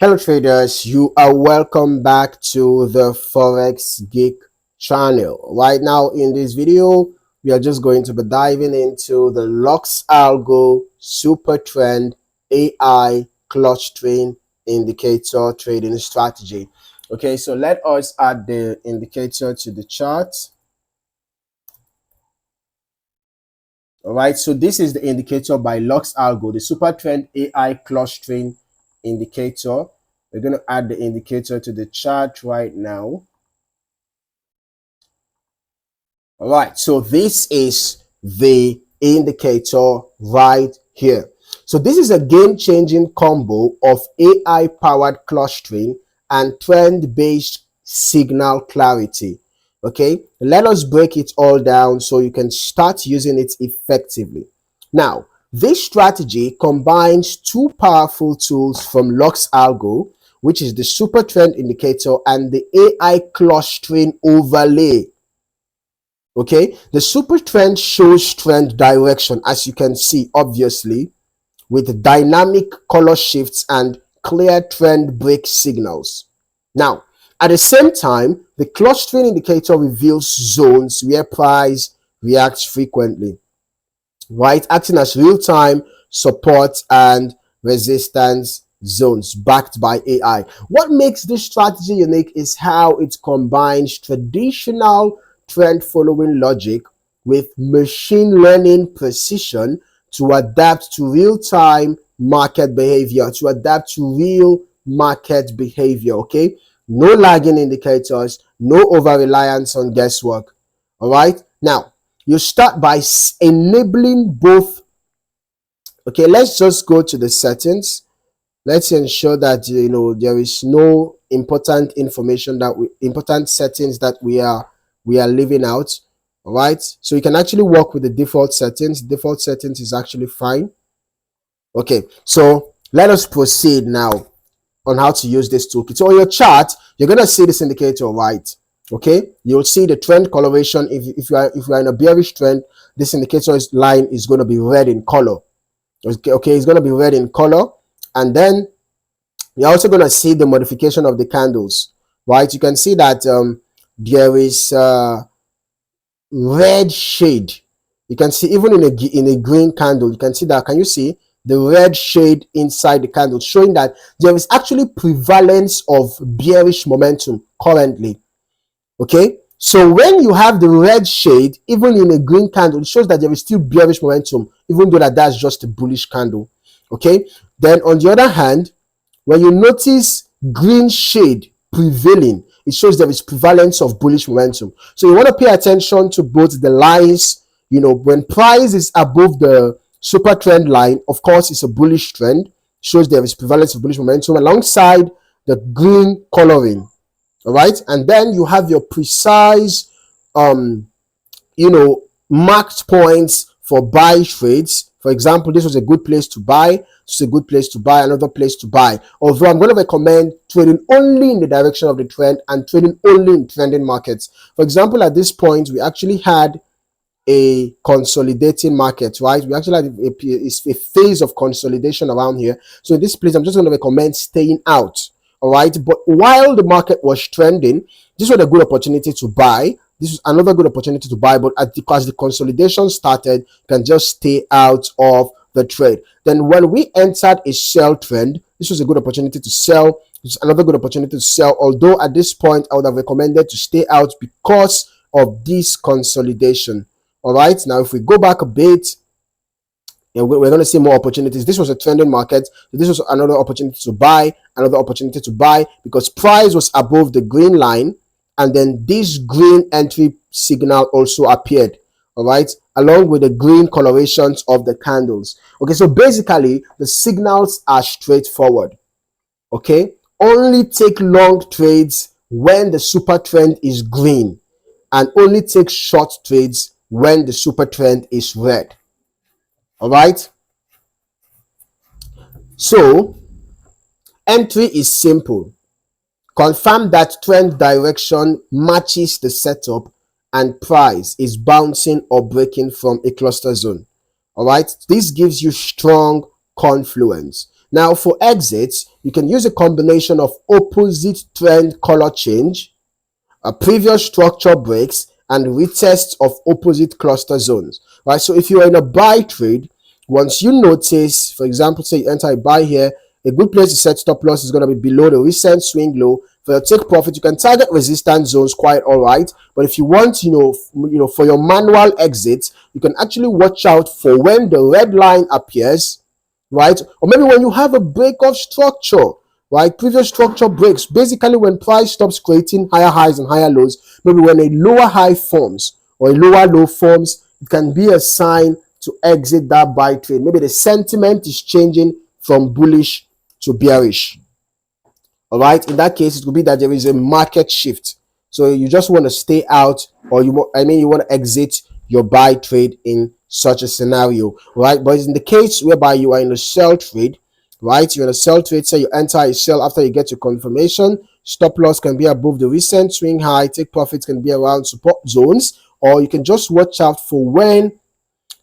Hello traders, you are welcome back to the Forex Geek channel. Right now in this video, we are just going to be diving into the LuxAlgo SuperTrend AI clustering indicator trading strategy. Okay, so let us add the indicator to the chart. All right, so this is the indicator by LuxAlgo, the SuperTrend AI clustering indicator. We're going to add the indicator to the chart right now. All right, so this is the indicator right here. So this is a game-changing combo of AI-powered clustering and trend-based signal clarity. Okay, let us break it all down so you can start using it effectively. Now, this strategy combines two powerful tools from LuxAlgo, which is the SuperTrend indicator and the AI clustering overlay. Okay, the SuperTrend shows trend direction, as you can see, obviously, with dynamic color shifts and clear trend break signals. Now, at the same time, the clustering indicator reveals zones where price reacts frequently, right, acting as real-time support and resistance zones backed by AI. What makes this strategy unique is how it combines traditional trend following logic with machine learning precision to adapt to real-time market behavior, okay? No lagging indicators, no over-reliance on guesswork, all right? Now, you start by enabling both. Okay, let's just go to the settings. Let's ensure that there is no important information important settings that we are leaving out. All right, so you can actually work with the default settings. Default settings is actually fine. Okay, so let us proceed now on how to use this toolkit. So on your chart, you're gonna see this indicator, right? Okay, you'll see the trend coloration. If you are in a bearish trend, this indicator line is going to be red in color. Okay, it's going to be red in color, and then you're also going to see the modification of the candles, right? You can see that there is red shade. You can see even in a green candle, you can see that. Can you see the red shade inside the candle, showing that there is actually prevalence of bearish momentum currently? Okay, so when you have the red shade even in a green candle, it shows that there is still bearish momentum, even though that's just a bullish candle. Okay, then on the other hand, when you notice green shade prevailing, it shows there is prevalence of bullish momentum. So you want to pay attention to both the lines. When price is above the super trend line, of course it's a bullish trend, shows there is prevalence of bullish momentum alongside the green coloring. All right, and then you have your precise marked points for buy trades. For example, this was a good place to buy, this is a good place to buy, another place to buy. Although I'm going to recommend trading only in the direction of the trend and trading only in trending markets. For example, at this point we actually had a consolidating market, right? We actually had a phase of consolidation around here. So in this place, I'm just going to recommend staying out. All right, but while the market was trending, this was a good opportunity to buy. This is another good opportunity to buy, but as the consolidation started, you can just stay out of the trade. Then when we entered a sell trend, this was a good opportunity to sell. This is another good opportunity to sell, although at this point I would have recommended to stay out because of this consolidation. All right, now if we go back a bit, and we're going to see more opportunities. This was a trending market. This was another opportunity to buy, because price was above the green line, and then this green entry signal also appeared. All right, along with the green colorations of the candles. Okay, so basically the signals are straightforward. Okay, only take long trades when the super trend is green, and only take short trades when the super trend is red. All right, so entry is simple. Confirm that trend direction matches the setup and price is bouncing or breaking from a cluster zone. All right, this gives you strong confluence. Now for exits, you can use a combination of opposite trend color change, a previous structure breaks, and retests of opposite cluster zones, right? So if you're in a buy trade, once you notice, for example, say you enter a buy here, a good place to set stop loss is going to be below the recent swing low. For your take profit, you can target resistance zones quite all right. But if you want, for your manual exit, you can actually watch out for when the red line appears, right? Or maybe when you have a break of structure, right? Previous structure breaks. Basically, when price stops creating higher highs and higher lows, maybe when a lower high forms or a lower low forms, it can be a sign to exit that buy trade. Maybe the sentiment is changing from bullish to bearish. All right. In that case, it could be that there is a market shift. So you just want to stay out, or you want to exit your buy trade in such a scenario, right? But in the case whereby you are in a sell trade, right? You're in a sell trade, say you enter a sell after you get your confirmation. Stop loss can be above the recent swing high. Take profits can be around support zones, or you can just watch out for when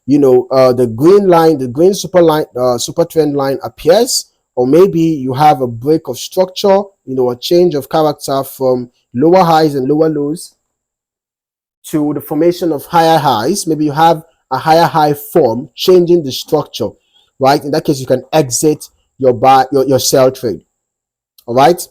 the green line, the green super trend line appears, or maybe you have a break of structure, a change of character from lower highs and lower lows to the formation of higher highs. Maybe you have a higher high form changing the structure, right? In that case, you can exit your sell trade. All right.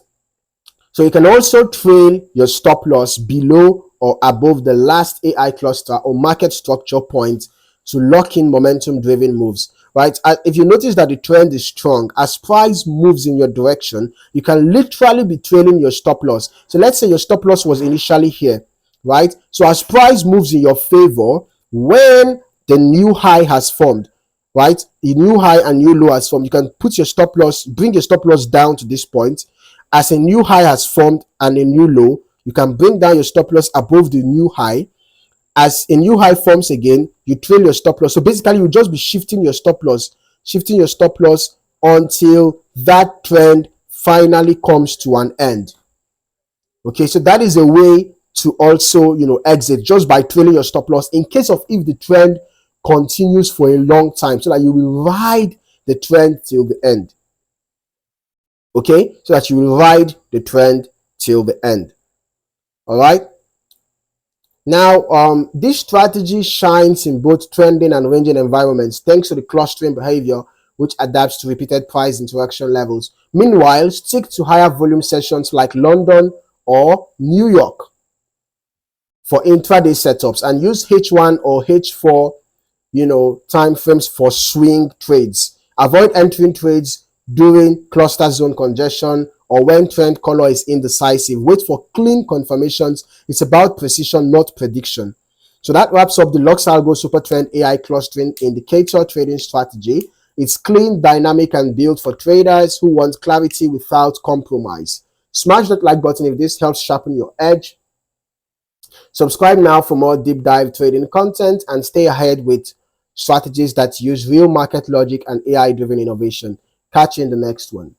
So you can also trail your stop loss below or above the last AI cluster or market structure point to lock in momentum driven moves, right? If you notice that the trend is strong, as price moves in your direction, you can literally be trailing your stop loss. So let's say your stop loss was initially here, right? So as price moves in your favor, when the new high has formed, right? The new high and new low has formed, you can put your stop loss, bring your stop loss down to this point. As a new high has formed and a new low, you can bring down your stop loss above the new high. As a new high forms again, you trail your stop loss. So basically, you just be shifting your stop loss until that trend finally comes to an end. Okay, so that is a way to also, exit just by trailing your stop loss in case of if the trend continues for a long time, so that you will ride the trend till the end. Okay, so that you will ride the trend till the end. All right. Now, this strategy shines in both trending and ranging environments thanks to the clustering behavior, which adapts to repeated price interaction levels. Meanwhile, stick to higher volume sessions like London or New York for intraday setups, and use H1 or H4, time frames for swing trades. Avoid entering trades during cluster zone congestion or when trend color is indecisive. Wait for clean confirmations. It's about precision, not prediction. So that wraps up the LuxAlgo SuperTrend AI clustering indicator trading strategy. It's clean, dynamic, and built for traders who want clarity without compromise. Smash that like button if this helps sharpen your edge. Subscribe now for more deep dive trading content and stay ahead with strategies that use real market logic and AI driven innovation. Catch you in the next one.